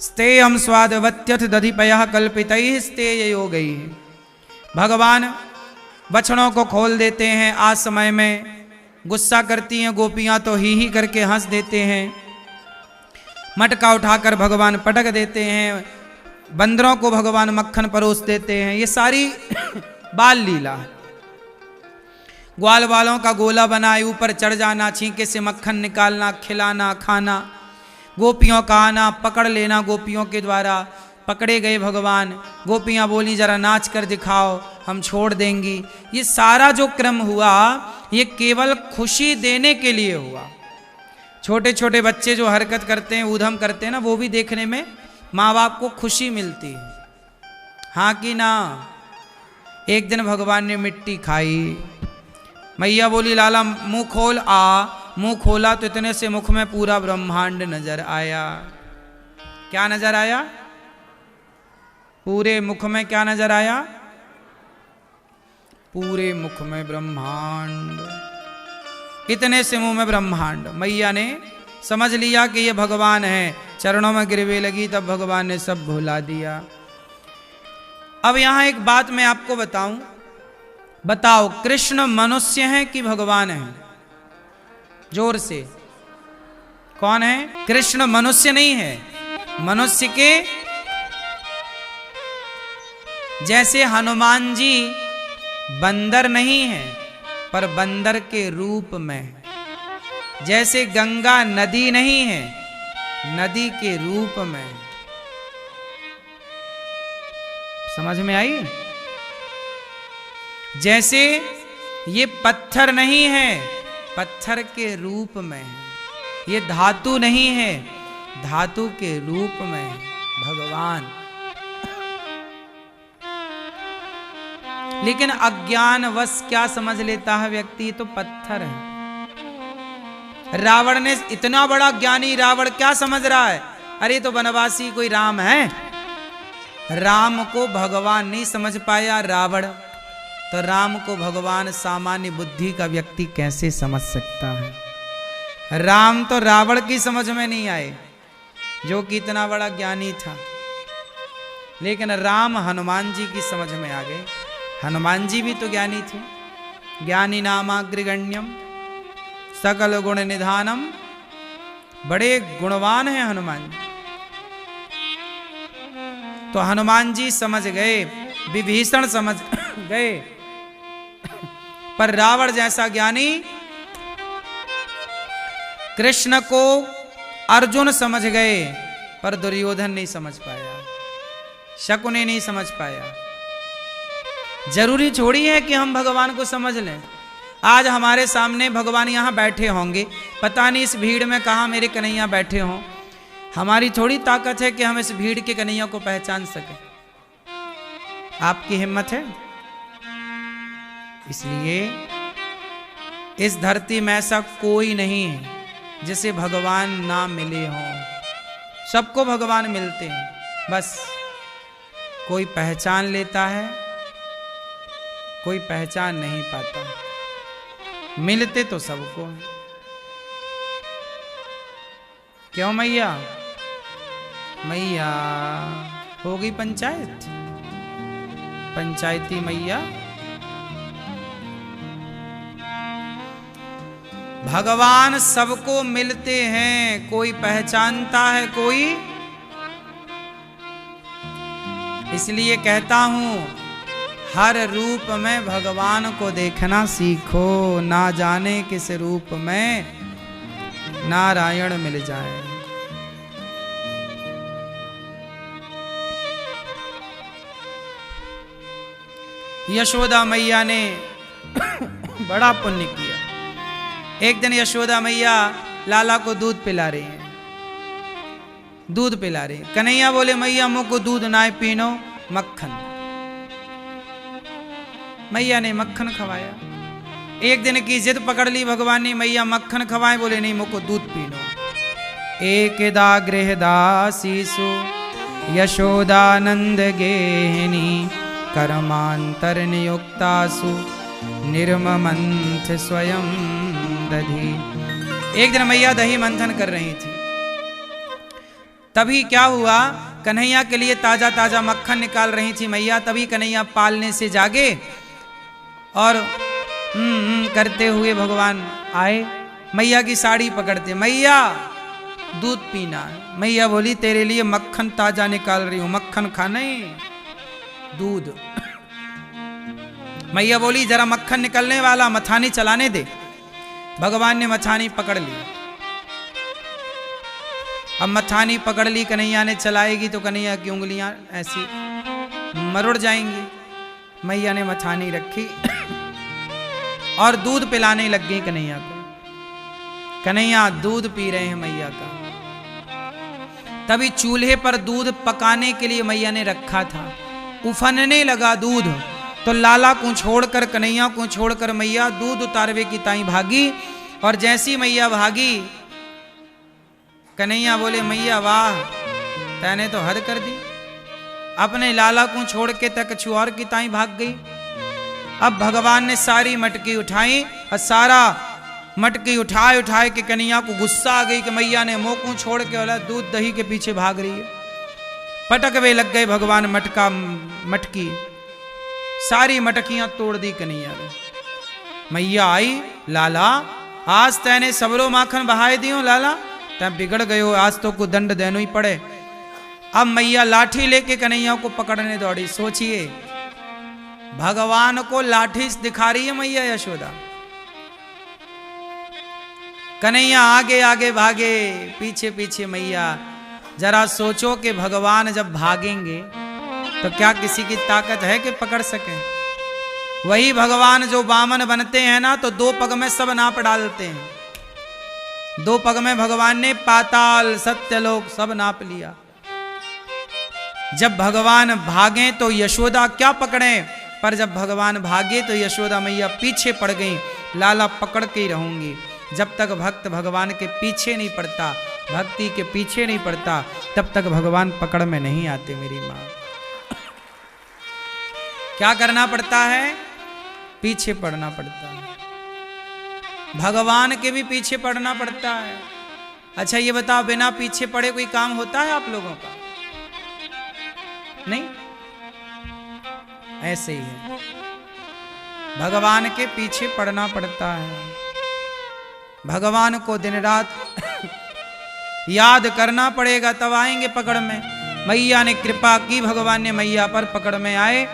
स्तेयम स्वादवत्यथ दधिपयः कल्पितैः स्तेययो गई। भगवान बछड़ों को खोल देते हैं। आज समय में गुस्सा करती हैं गोपियां तो ही करके हंस देते हैं। मटका उठाकर भगवान पटक देते हैं। बंदरों को भगवान मक्खन परोस देते हैं। ये सारी बाल लीला है। ग्वाल वालों का गोला बनाए ऊपर चढ़ जाना, छींके से मक्खन निकालना, खिलाना, खाना, गोपियों का आना, पकड़ लेना गोपियों के द्वारा। पकड़े गए भगवान, गोपियां बोली जरा नाच कर दिखाओ, हम छोड़ देंगी। ये सारा जो क्रम हुआ ये केवल खुशी देने के लिए हुआ। छोटे छोटे बच्चे जो हरकत करते हैं, ऊधम करते हैं ना, वो भी देखने में माँ बाप को खुशी मिलती है, हाँ कि ना। एक दिन भगवान ने मिट्टी खाई। मैया बोली लाला मुंह खोल। मुंह खोला तो इतने से मुख में पूरा ब्रह्मांड नजर आया। क्या नजर आया? पूरे मुख में क्या नजर आया? पूरे मुख में ब्रह्मांड। इतने से मुंह में ब्रह्मांड। मैया ने समझ लिया कि ये भगवान है। चरणों में गिरवे लगी, तब भगवान ने सब भुला दिया। अब यहां एक बात मैं आपको बताऊं। बताओ, कृष्ण मनुष्य हैं कि भगवान हैं? जोर से। कौन है? कृष्ण मनुष्य नहीं है। मनुष्य के जैसे हनुमान जी बंदर नहीं है, पर बंदर के रूप में। जैसे गंगा नदी नहीं है, नदी के रूप में। समझ में आई? जैसे ये पत्थर नहीं है, पत्थर के रूप में है। ये धातु नहीं है, धातु के रूप में है भगवान। लेकिन अज्ञानवश क्या समझ लेता है व्यक्ति, तो पत्थर है। रावण ने, इतना बड़ा ज्ञानी रावण क्या समझ रहा है? अरे तो वनवासी कोई राम है। राम को भगवान नहीं समझ पाया रावण, तो राम को भगवान सामान्य बुद्धि का व्यक्ति कैसे समझ सकता है? राम तो रावण की समझ में नहीं आए, जो कि इतना बड़ा ज्ञानी था। लेकिन राम हनुमान जी की समझ में आ गए। हनुमान जी भी तो ज्ञानी थे। ज्ञानी नामाग्रगण्यम सकल गुण निधानम। बड़े गुणवान हैं हनुमान जी। तो हनुमान जी समझ गए, विभीषण समझ गए, पर रावण जैसा ज्ञानी कृष्ण को अर्जुन समझ गए, पर दुर्योधन नहीं समझ पाया, शकुनि नहीं समझ पाया। जरूरी छोड़ी है कि हम भगवान को समझ लें। आज हमारे सामने भगवान यहाँ बैठे होंगे, पता नहीं इस भीड़ में कहाँ मेरे कन्हैया बैठे हों। हमारी थोड़ी ताकत है कि हम इस भीड़ के कन्हैया को पहचान सकें। आपकी हिम्मत है? इसलिए इस धरती में ऐसा कोई नहीं है जिसे भगवान ना मिले हों। सबको भगवान मिलते हैं, बस कोई पहचान लेता है, कोई पहचान नहीं पाता। मिलते तो सबको हैं। क्यों मैया? मैया हो गई पंचायत, पंचायती मैया। भगवान सबको मिलते हैं, कोई पहचानता है, कोई। इसलिए कहता हूं, हर रूप में भगवान को देखना सीखो, ना जाने किस रूप में नारायण मिल जाए। यशोदा मैया ने बड़ा पुण्य किया। एक दिन यशोदा मैया लाला को दूध पिला रही हैं, दूध पिला रही। कन्हैया बोले मैया मुँह को दूध ना पीनो, मक्खन। मैया ने मक्खन खवाया। एक दिन की जिद पकड़ ली भगवान ने, मैया मक्खन खवाए, बोले नहीं मुझको दूध पीनो। एकदा गृहदासीसु यशोदानंद गेहिनी कर्मांतर नियुक्तासु निर्ममंथ स्वयं दधी। एक दिन मैया दही मंथन कर रही थी, तभी क्या हुआ, कन्हैया के लिए ताजा ताजा मक्खन निकाल रही थी मैया, तभी कन्हैया पालने से जागे और करते हुए भगवान आए, मैया की साड़ी पकड़ते, मैया दूध पीना है। मैया बोली तेरे लिए मक्खन ताजा निकाल रही हूं, मक्खन खा नहीं दूध। मैया बोली जरा मक्खन निकलने वाला, मथानी चलाने दे। भगवान ने मथानी पकड़ ली। अब मथानी पकड़ ली, कन्हैया ने चलाएगी तो कन्हैया की उंगलियां ऐसी मरोड़ जाएंगी। मैया ने मथानी रखी और दूध पिलाने लग गई कन्हैया को। कन्हैया दूध पी रहे हैं मैया का। तभी चूल्हे पर दूध पकाने के लिए मैया ने रखा था, उफनने लगा दूध, तो लाला को छोड़कर, कन्हैया को छोड़कर मैया दूध उतारवे की ताई भागी। और जैसी मैया भागी, कन्हैया बोले मैया वाह तैने तो हद कर दी, अपने लाला को छोड़ के तक कछु और की ताई भाग गई। अब भगवान ने सारी मटकी उठाई और सारा मटकी उठाए के कन्हैया को गुस्सा आ गई कि मैया ने मुंह को छोड़ के वाला दूध दही के पीछे भाग रही है। पटकवे लग गए भगवान मटकी, सारी मटकियां तोड़ दी कन्हैया ने। मैया आई, लाला आज तैने सबरो माखन बहाए दियो, लाला तै बिगड़ गयो, आज तो को दंड देनो ही पड़े। अब मैया लाठी लेके कन्हैया को पकड़ने दौड़ी। सोचिए भगवान को लाठी दिखा रही है मैया यशोदा, कन्हैया आगे आगे भागे, पीछे पीछे मैया। जरा सोचो कि भगवान जब भागेंगे तो क्या किसी की ताकत है कि पकड़ सके? वही भगवान जो वामन बनते हैं ना, तो 2 पग में सब नाप डालते हैं। 2 पग में भगवान ने पाताल सत्यलोक सब नाप लिया। जब भगवान भागे तो यशोदा क्या पकड़े, पर जब भगवान भागे तो यशोदा मैया पीछे पड़ गई। लाला पकड़ के ही रहूंगी। जब तक भक्त भगवान के पीछे नहीं पड़ता, भक्ति के पीछे नहीं पड़ता, तब तक भगवान पकड़ में नहीं आते मेरी माँ। क्या करना पड़ता है? पीछे पड़ना पड़ता है, भगवान के भी पीछे पड़ना पड़ता है। अच्छा ये बताओ, बिना पीछे पड़े कोई काम होता है आप लोगों का? नहीं, ऐसे ही है, भगवान के पीछे पड़ना पड़ता है। भगवान को दिन रात याद करना पड़ेगा, तब आएंगे पकड़ में। मैया ने कृपा की, भगवान ने मैया पर पकड़ में आए।